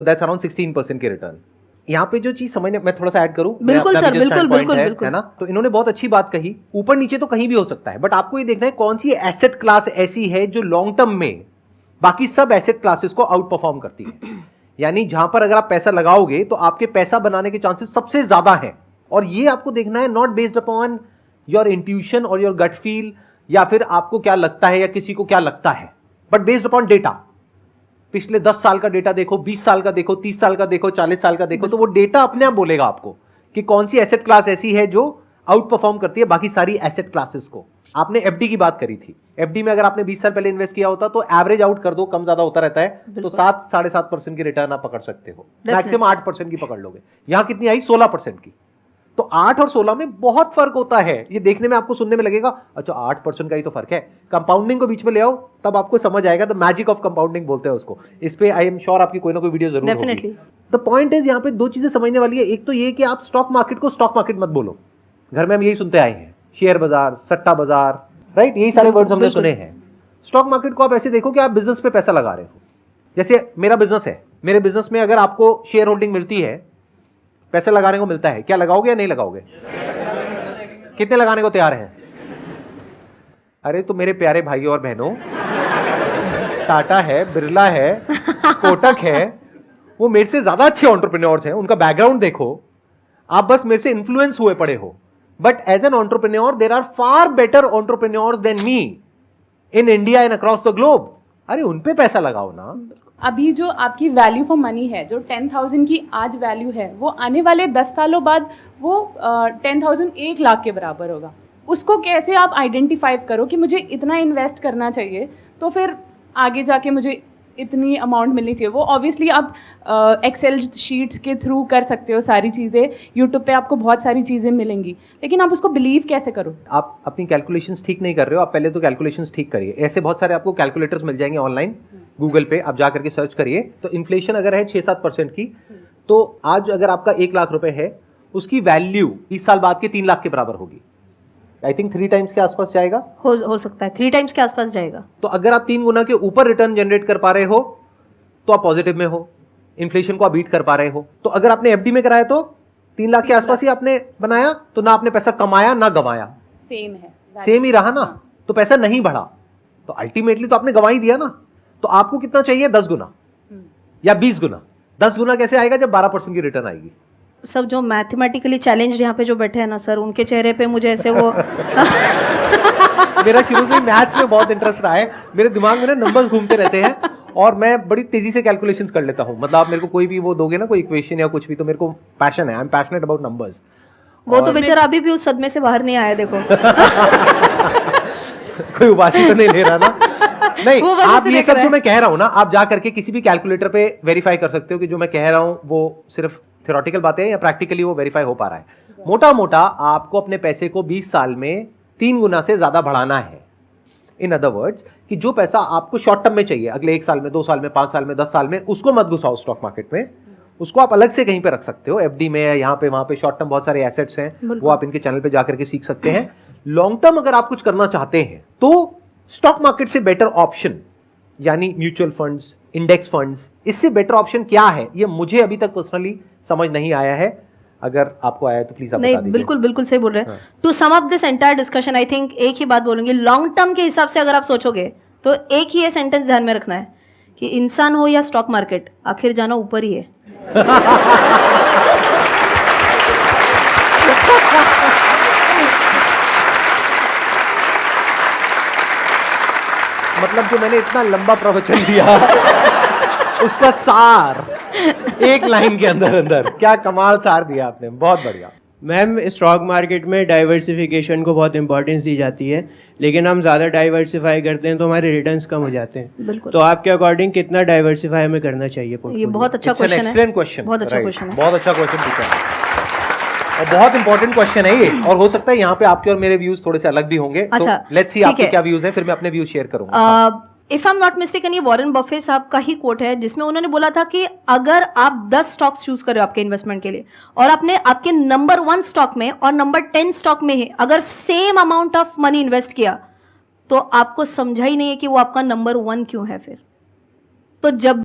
That's around 16% के return. यहाँ पे जो चीज समझने, मैं थोड़ा सा ऐड करूं, बिल्कुल सर, बिल्कुल है ना। तो इन्होंने बहुत अच्छी बात कही, ऊपर नीचे तो कहीं भी हो सकता है, बट आपको ये देखना है कौन सी एसेट क्लास ऐसी है जो लॉन्ग टर्म में बाकी सब एसेट क्लासेस को आउट परफॉर्म करती है। यानी जहां पर अगर आप पैसा लगाओगे तो आपके पैसा बनाने के चांसेस सबसे ज्यादा हैं। और ये आपको देखना है not based upon your intuition और योर गट फील, या फिर आपको क्या लगता है या किसी को क्या लगता है, बट बेस्ड अपॉन डेटा। पिछले 10 साल का डेटा देखो, 20 साल का देखो, 30 साल का देखो, 40 साल का देखो, तो वो डेटा अपने आप बोलेगा आपको कि कौन सी एसेट क्लास ऐसी है जो आउट परफॉर्म करती है बाकी सारी एसेट क्लासेस को। आपने एफडी की बात करी थी, एफडी में अगर आपने 20 साल पहले इन्वेस्ट किया होता तो एवरेज आउट कर दो, कम ज्यादा होता रहता है, तो 7-7.5% की रिटर्न आप पकड़ सकते हो, मैक्सिमम 8% की पकड़ लोगे। यहां कितनी आई? 16% की। तो 8 और 16 में बहुत फर्क होता है। ये देखने में आपको सुनने में लगेगा अच्छा 8% का ही तो फर्क है। कंपाउंडिंग को बीच में ले आओ, तब आपको समझ आएगा। द मैजिक ऑफ कंपाउंडिंग बोलते हैं उसको। इस पे आई एम श्योर आपकी कोई ना कोई वीडियो जरूर होगी। द पॉइंट इज, यहाँ पे दो चीजें समझने वाली है। एक तो ये कि आप स्टॉक मार्केट को स्टॉक मार्केट मत बोलो। घर में हम यही सुनते आए हैं, शेयर बाजार, सट्टा बाजार, राइट, यही सारे वर्ड्स हमने सुने हैं। स्टॉक मार्केट को आप ऐसे देखो कि आप बिजनेस पे पैसा लगा रहे हो। जैसे मेरा बिजनेस है, मेरे बिजनेस में अगर आपको शेयर होल्डिंग मिलती है, पैसे लगाने को मिलता है, क्या लगाओगे या नहीं लगाओगे? कितने लगाने को तैयार हैं? अरे तो मेरे प्यारे भाइयों और बहनों, टाटा है, बिरला है, कोटक है, वो मेरे से ज्यादा अच्छे एंटरप्रेन्योर्स हैं। उनका बैकग्राउंड देखो, आप बस मेरे से इन्फ्लुएंस हुए पड़े हो, but as an entrepreneur there are far better entrepreneurs than me in India and across the globe. अरे उन पे पैसा लगाओ ना। अभी जो आपकी वैल्यू फॉर मनी है, जो 10,000 की आज वैल्यू है, वो आने वाले 10 सालों बाद वो 10,000 1 लाख के बराबर होगा। उसको कैसे आप आइडेंटिफाई करो कि मुझे इतना इन्वेस्ट करना चाहिए, तो फिर आगे जाके मुझे इतनी अमाउंट मिलनी चाहिए। वो ऑब्वियसली आप एक्सेल शीट्स के थ्रू कर सकते हो सारी चीज़ें, यूट्यूब पे आपको बहुत सारी चीज़ें मिलेंगी, लेकिन आप उसको बिलीव कैसे करो? आप अपनी कैलकुलेशंस ठीक नहीं कर रहे हो, आप पहले तो कैलकुलेशंस ठीक करिए। ऐसे बहुत सारे आपको कैलकुलेटर्स मिल जाएंगे ऑनलाइन, गूगल पे आप जा करके सर्च करिए। तो इन्फ्लेशन अगर है 6-7% की, तो आज अगर आपका 1 लाख रुपए है, उसकी वैल्यू 20 साल बाद के 3 लाख के बराबर होगी। आई थिंक 3 टाइम्स के आसपास जाएगा, हो सकता है 3 टाइम्स के आसपास जाएगा। तो अगर आप 3 गुना के ऊपर रिटर्न जनरेट कर पा रहे हो तो आप पॉजिटिव में हो, इन्फ्लेशन को आप बीट कर पा रहे हो। तो अगर आपने एफडी में कराया तो 3 लाख के आसपास ही आपने बनाया, तो ना आपने पैसा कमाया ना गंवाया, सेम है, सेम ही रहा ना। तो पैसा नहीं बढ़ा, तो अल्टीमेटली तो आपने गंवा ही दिया ना। तो आपको कितना चाहिए? 10 गुना या 20 गुना। 10 गुना कैसे आएगा? जब 12% की रिटर्न आएगी। सब जो मैथमेटिकली चैलेंज यहाँ पे जो बैठे हैं ना सर, उनके चेहरे पे मुझे ऐसे वो मेरा शुरू से ही मैथ्स में बहुत इंटरेस्ट रहा है। मेरे दिमाग में ना नंबर्स घूमते रहते हैं और मैं बड़ी तेजी से कैलकुलेशंस कर लेता हूँ। मतलब आप मेरे को कोई भी वो दोगे ना, कोई इक्वेशन या कुछ भी, तो मेरे को पैशन है, I am passionate about numbers. वो तो बेचारा अभी भी उस सदमे से बाहर नहीं आया, देखो। कोई उबासी तो नहीं ले रहा ना? नहीं, आप ये सब जो मैं कह रहा हूं ना, आप जा करके किसी भी कैलकुलेटर पे वेरीफाई कर सकते हो कि जो मैं कह रहा हूं वो सिर्फ थ्योरेटिकल बातें हैं या प्रैक्टिकली वो वेरीफाई हो पा रहा है। मोटा मोटा आपको अपने पैसे को 20 साल में 3 गुना से ज्यादा बढ़ाना है। इन अदर वर्ड्स, कि जो पैसा आपको शॉर्ट टर्म में चाहिए, अगले 1 साल में, 2 साल में, 5 साल में, 10 साल में, उसको मत घुसाओ स्टॉक मार्केट में। उसको आप अलग से कहीं पे रख सकते हो, एफडी में, यहाँ पे, वहां पे। शॉर्ट टर्म बहुत सारे एसेट्स हैं, वो आप इनके चैनल पे जाकर के सीख सकते हैं। लॉन्ग टर्म अगर आप कुछ करना चाहते हैं तो स्टॉक मार्केट से बेटर ऑप्शन, यानी म्यूचुअल फंड्स, इंडेक्स फंड्स, इससे बेटर ऑप्शन क्या है, ये मुझे अभी तक पर्सनली समझ नहीं आया है। अगर आपको आया है तो प्लीज आप बता दीजिए। बिल्कुल बिल्कुल सही बोल रहे हैं। To sum up this entire discussion, I think एक ही बात बोलूंगी, लॉन्ग टर्म के हिसाब से अगर आप सोचोगे तो एक ही ये सेंटेंस ध्यान में रखना है कि इंसान हो या स्टॉक मार्केट, आखिर जाना ऊपर ही है। मतलब जो मैंने इतना लंबा प्रवचन दिया उसका सार एक लाइन के अंदर अंदर, क्या कमाल सार दिया आपने, बहुत बढ़िया। मैम, स्टॉक मार्केट में डाइवर्सिफिकेशन को बहुत इंपॉर्टेंस दी जाती है, लेकिन हम ज़्यादा डाइवर्सिफाई करते हैं तो हमारे रिटर्न्स कम हो जाते हैं। तो आपके अकॉर्डिंग कितना डाइवर्सिफाई हमें करना चाहिए? ये बहुत अच्छा क्वेश्चन है, एक्सीलेंट क्वेश्चन, बहुत अच्छा क्वेश्चन है, बहुत अच्छा क्वेश्चन पूछा है और बहुत इंपॉर्टेंट क्वेश्चन है ये। और हो सकता है यहाँ पे आपके और मेरे व्यूज थोड़े से अलग भी होंगे। अच्छा, लेट्स सी आपके क्या व्यूज हैं, फिर मैं अपने व्यूज शेयर करूंगा। If I am not mistaken, ये वॉरेन बफे साहब का ही कोट है, जिसमें उन्होंने बोला था कि अगर आप 10 स्टॉक्स चूज कर रहे हो आपके इन्वेस्टमेंट के लिए, और आपने आपके नंबर 1 स्टॉक में और नंबर 10 स्टॉक में अगर same amount of money invest किया, तो आपको समझा ही नहीं है कि वो आपका नंबर 1 क्यों है। फिर तो जब